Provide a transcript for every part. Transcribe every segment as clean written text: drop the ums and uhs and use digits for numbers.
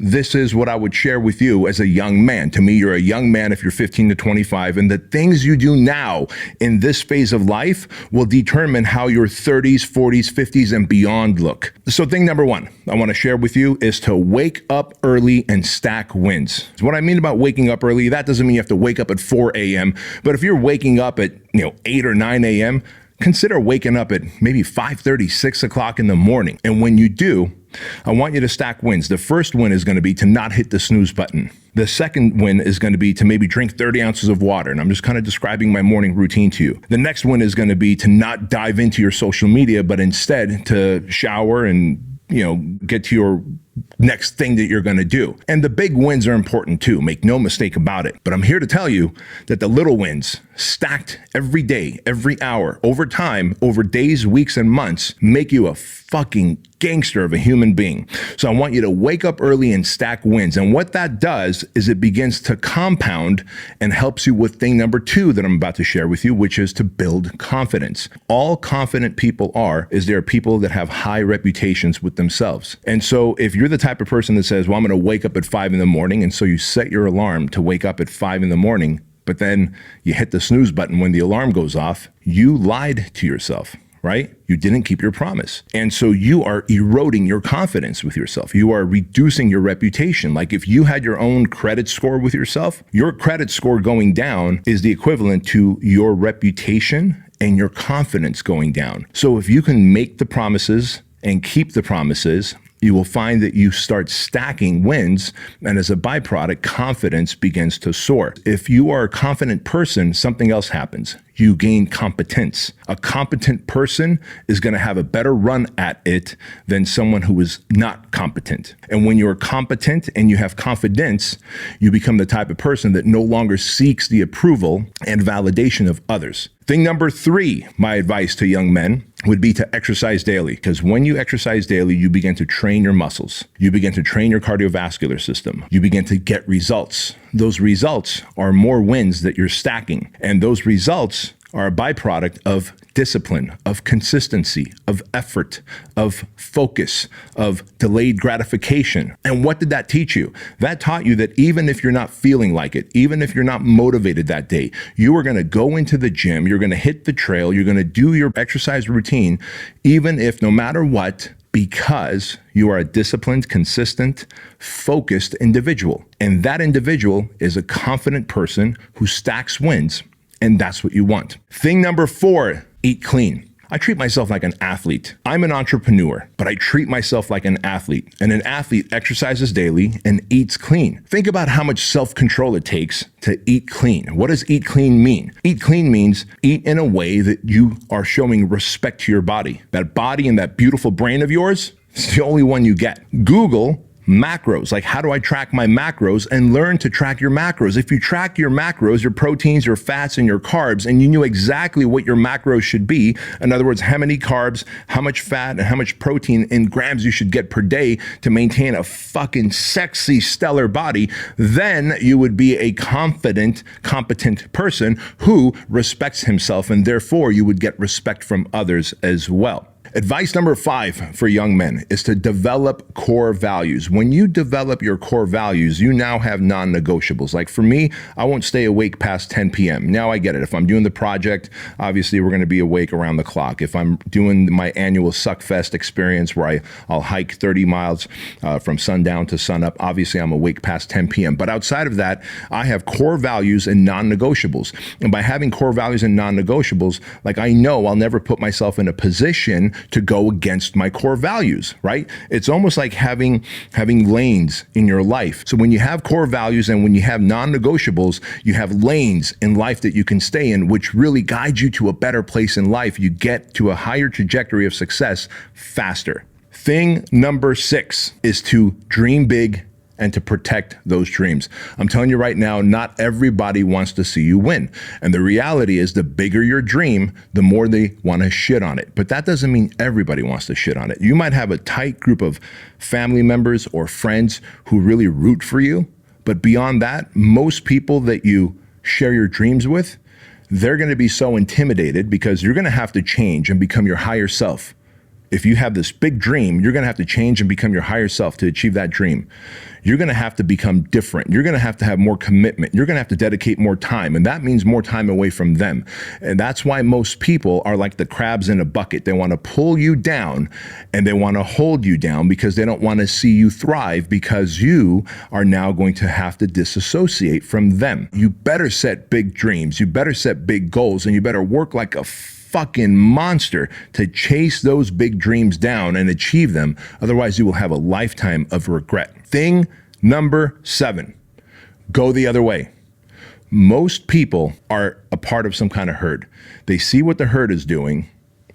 this is what I would share with you as a young man. To me, you're a young man if you're 15 to 25, and the things you do now in this phase of life will determine how your 30s, 40s, 50s, and beyond look. So thing number one I want to share with you is to wake up early and stack wins. What I mean about waking up early, that doesn't mean you have to wake up at 4 a.m., but if you're waking up at 8 or 9 a.m., consider waking up at maybe 5:30, 6 o'clock in the morning. And when you do, I want you to stack wins. The first win is going to be to not hit the snooze button. The second win is going to be to maybe drink 30 ounces of water. And I'm just kind of describing my morning routine to you. The next win is going to be to not dive into your social media, but instead to shower and get to your next thing that you're going to do. And the big wins are important too, make no mistake about it. But I'm here to tell you that the little wins stacked every day, every hour, over time, over days, weeks, and months, make you a fucking gangster of a human being. So I want you to wake up early and stack wins. And what that does is it begins to compound and helps you with thing number two that I'm about to share with you, which is to build confidence. All confident people they're people that have high reputations with themselves. And so if you're the type of person that says, well, I'm going to wake up at 5 in the morning, and so you set your alarm to wake up at 5 in the morning, but then you hit the snooze button when the alarm goes off, you lied to yourself, right? You didn't keep your promise. And so you are eroding your confidence with yourself. You are reducing your reputation. Like if you had your own credit score with yourself, your credit score going down is the equivalent to your reputation and your confidence going down. So if you can make the promises and keep the promises, you will find that you start stacking wins, and as a byproduct, confidence begins to soar. If you are a confident person, something else happens. You gain competence. A competent person is going to have a better run at it than someone who is not competent. And when you're competent and you have confidence, you become the type of person that no longer seeks the approval and validation of others. Thing number three, my advice to young men would be to exercise daily, because when you exercise daily, you begin to train your muscles. You begin to train your cardiovascular system. You begin to get results. Those results are more wins that you're stacking. And those results are a byproduct of discipline, of consistency, of effort, of focus, of delayed gratification. And what did that teach you? That taught you that even if you're not feeling like it, even if you're not motivated that day, you are going to go into the gym, you're going to hit the trail, you're going to do your exercise routine, even if no matter what, because you are a disciplined, consistent, focused individual. And that individual is a confident person who stacks wins. And that's what you want. Thing number four, eat clean. I treat myself like an athlete. I'm an entrepreneur, but I treat myself like an athlete. And an athlete exercises daily and eats clean. Think about how much self-control it takes to eat clean. What does eat clean mean? Eat clean means eat in a way that you are showing respect to your body. That body and that beautiful brain of yours, it's the only one you get. Google macros, like how do I track my macros, and learn to track your macros. If you track your macros, your proteins, your fats, and your carbs, and you knew exactly what your macros should be, in other words, how many carbs, how much fat, and how much protein in grams you should get per day to maintain a fucking sexy, stellar body, then you would be a confident, competent person who respects himself, and therefore you would get respect from others as well. Advice number 5 for young men is to develop core values. When you develop your core values, you now have non-negotiables. Like for me, I won't stay awake past 10 p.m. Now I get it. If I'm doing the project, obviously we're going to be awake around the clock. If I'm doing my annual Suckfest experience where I'll hike 30 miles from sundown to sunup, obviously I'm awake past 10 p.m. But outside of that, I have core values and non-negotiables. And by having core values and non-negotiables, like I know I'll never put myself in a position to go against my core values, right? It's almost like having lanes in your life. So when you have core values and when you have non-negotiables, you have lanes in life that you can stay in, which really guide you to a better place in life. You get to a higher trajectory of success faster. Thing number 6 is to dream big and to protect those dreams. I'm telling you right now, not everybody wants to see you win. And the reality is the bigger your dream, the more they want to shit on it. But that doesn't mean everybody wants to shit on it. You might have a tight group of family members or friends who really root for you. But beyond that, most people that you share your dreams with, they're going to be so intimidated because you're going to have to change and become your higher self If you have this big dream, you're going to have to change and become your higher self to achieve that dream. You're going to have to become different. You're going to have more commitment. You're going to have to dedicate more time. And that means more time away from them. And that's why most people are like the crabs in a bucket. They want to pull you down and they want to hold you down because they don't want to see you thrive, because you are now going to have to disassociate from them. You better set big dreams. You better set big goals, and you better work like a fucking monster to chase those big dreams down and achieve them. Otherwise, you will have a lifetime of regret. Thing number 7, go the other way. Most people are a part of some kind of herd. They see what the herd is doing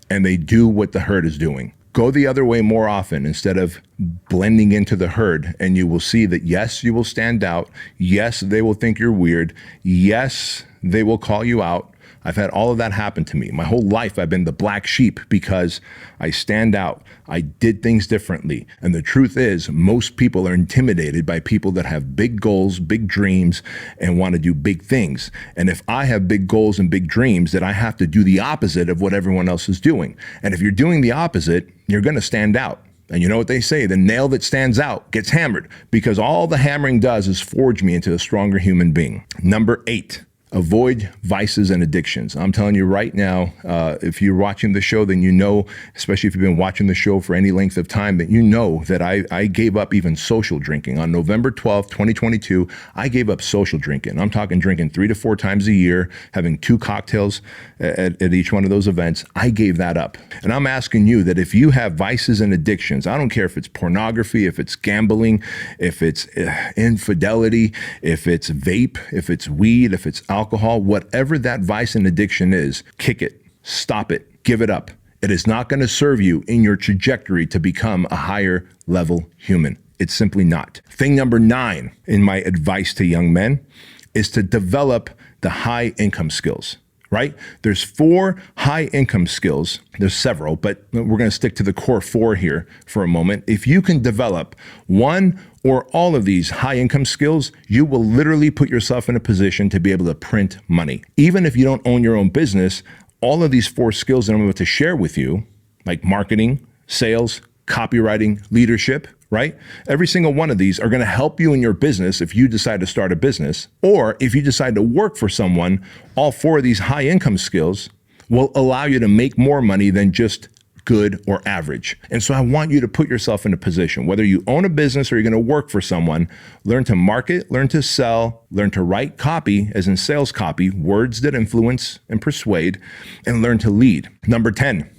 and they do what the herd is doing. Go the other way more often instead of blending into the herd, and you will see that yes, you will stand out. Yes, they will think you're weird. Yes, they will call you out. I've had all of that happen to me. My whole life, I've been the black sheep because I stand out. I did things differently. And the truth is, most people are intimidated by people that have big goals, big dreams, and want to do big things. And if I have big goals and big dreams, then I have to do the opposite of what everyone else is doing. And if you're doing the opposite, you're going to stand out. And you know what they say, the nail that stands out gets hammered, because all the hammering does is forge me into a stronger human being. Number 8. Avoid vices and addictions. I'm telling you right now, if you're watching the show, then you know, especially if you've been watching the show for any length of time, that you know that I gave up even social drinking. On November 12th, 2022, I gave up social drinking. I'm talking drinking 3 to 4 times a year, having 2 cocktails at each one of those events. I gave that up. And I'm asking you that if you have vices and addictions, I don't care if it's pornography, if it's gambling, if it's infidelity, if it's vape, if it's weed, if it's alcohol, whatever that vice and addiction is, kick it, stop it, give it up. It is not going to serve you in your trajectory to become a higher level human. It's simply not. Thing number 9 in my advice to young men is to develop the high income skills, right? There's 4 high income skills. There's several, but we're going to stick to the core 4 here for a moment. If you can develop one or all of these high income skills, you will literally put yourself in a position to be able to print money. Even if you don't own your own business, all of these 4 skills that I'm about to share with you, like marketing, sales, copywriting, leadership, right? Every single one of these are going to help you in your business if you decide to start a business, or if you decide to work for someone. All 4 of these high income skills will allow you to make more money than just good or average. And so I want you to put yourself in a position, whether you own a business or you're going to work for someone, learn to market, learn to sell, learn to write copy, as in sales copy, words that influence and persuade, and learn to lead. Number 10,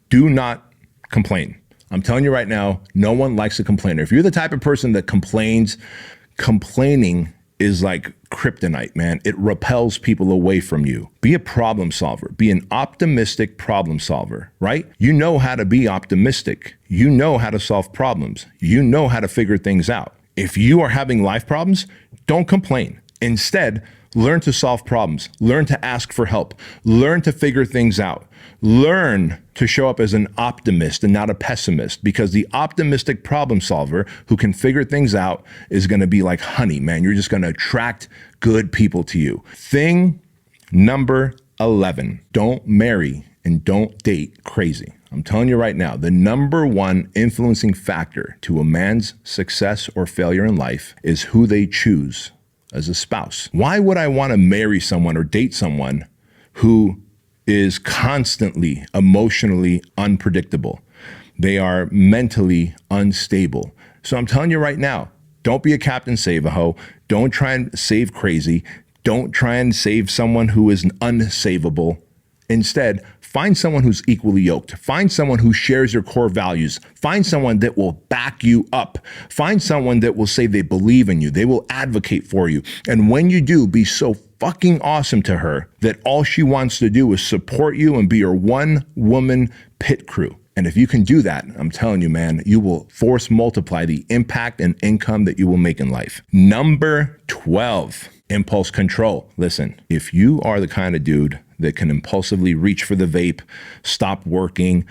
do not complain. I'm telling you right now, no one likes a complainer. If you're the type of person that complains, complaining is like kryptonite, man. It repels people away from you. Be a problem solver. Be an optimistic problem solver, right? You know how to be optimistic. You know how to solve problems. You know how to figure things out. If you are having life problems, don't complain. Instead, learn to solve problems. Learn to ask for help. Learn to figure things out. Learn to show up as an optimist and not a pessimist, because the optimistic problem solver who can figure things out is going to be like honey, man. You're just going to attract good people to you. Thing number 11, don't marry and don't date crazy. I'm telling you right now, the number 1 influencing factor to a man's success or failure in life is who they choose as a spouse. Why would I want to marry someone or date someone who is constantly emotionally unpredictable? They are mentally unstable. So I'm telling you right now, don't be a Captain Save-A-Ho. Don't try and save crazy. Don't try and save someone who is unsavable. Instead, find someone who's equally yoked. Find someone who shares your core values. Find someone that will back you up. Find someone that will say they believe in you. They will advocate for you. And when you do, be so fucking awesome to her that all she wants to do is support you and be your one-woman pit crew. And if you can do that, I'm telling you, man, you will force multiply the impact and income that you will make in life. Number 12, impulse control. Listen, if you are the kind of dude that can impulsively reach for the vape, stop working,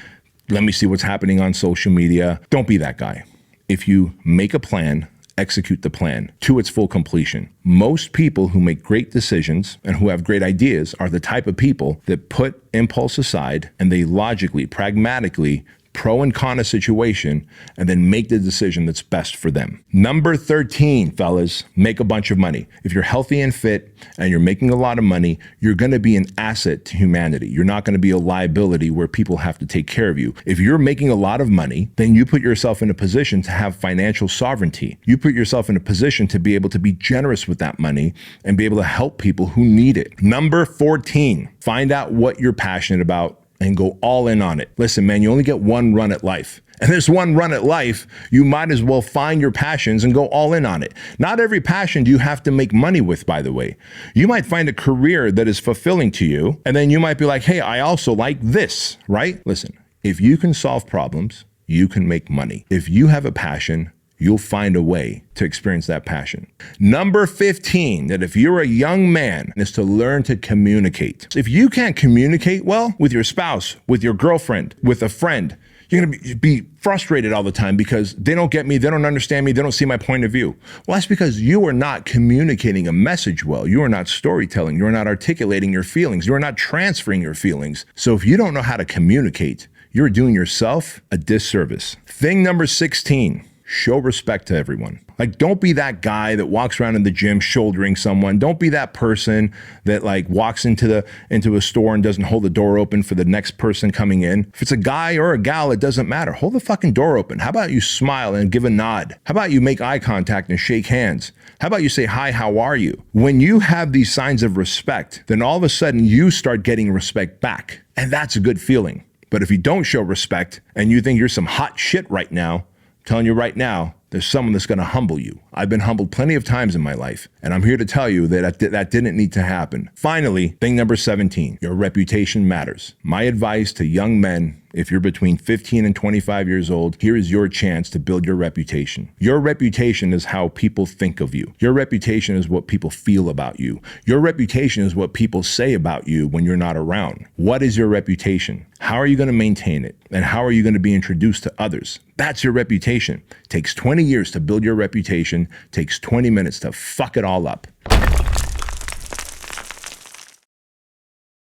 let me see what's happening on social media, don't be that guy. If you make a plan, execute the plan to its full completion. Most people who make great decisions and who have great ideas are the type of people that put impulse aside and they logically, pragmatically pro and con a situation, and then make the decision that's best for them. Number 13, fellas, make a bunch of money. If you're healthy and fit and you're making a lot of money, you're going to be an asset to humanity. You're not going to be a liability where people have to take care of you. If you're making a lot of money, then you put yourself in a position to have financial sovereignty. You put yourself in a position to be able to be generous with that money and be able to help people who need it. Number 14, find out what you're passionate about and go all in on it. Listen, man, you only get one run at life. And this one run at life, you might as well find your passions and go all in on it. Not every passion do you have to make money with, by the way. You might find a career that is fulfilling to you, and then you might be like, hey, I also like this, right? Listen, if you can solve problems, you can make money. If you have a passion, you'll find a way to experience that passion. Number 15, that if you're a young man, is to learn to communicate. If you can't communicate well with your spouse, with your girlfriend, with a friend, you're going to be frustrated all the time because they don't get me, they don't understand me, they don't see my point of view. Well, that's because you are not communicating a message well. You are not storytelling. You are not articulating your feelings. You are not transferring your feelings. So if you don't know how to communicate, you're doing yourself a disservice. Thing number 16, show respect to everyone. Like, don't be that guy that walks around in the gym shouldering someone. Don't be that person that like walks into a store and doesn't hold the door open for the next person coming in. If it's a guy or a gal, it doesn't matter. Hold the fucking door open. How about you smile and give a nod? How about you make eye contact and shake hands? How about you say, hi, how are you? When you have these signs of respect, then all of a sudden you start getting respect back. And that's a good feeling. But if you don't show respect and you think you're some hot shit right now, I'm telling you right now, there's someone that's going to humble you. I've been humbled plenty of times in my life, and I'm here to tell you that that didn't need to happen. Finally, thing number 17, your reputation matters. My advice to young men, if you're between 15 and 25 years old, here is your chance to build your reputation. Your reputation is how people think of you. Your reputation is what people feel about you. Your reputation is what people say about you when you're not around. What is your reputation? How are you going to maintain it? And how are you going to be introduced to others? That's your reputation. It takes 20 years to build your reputation. It takes 20 minutes to fuck it all up.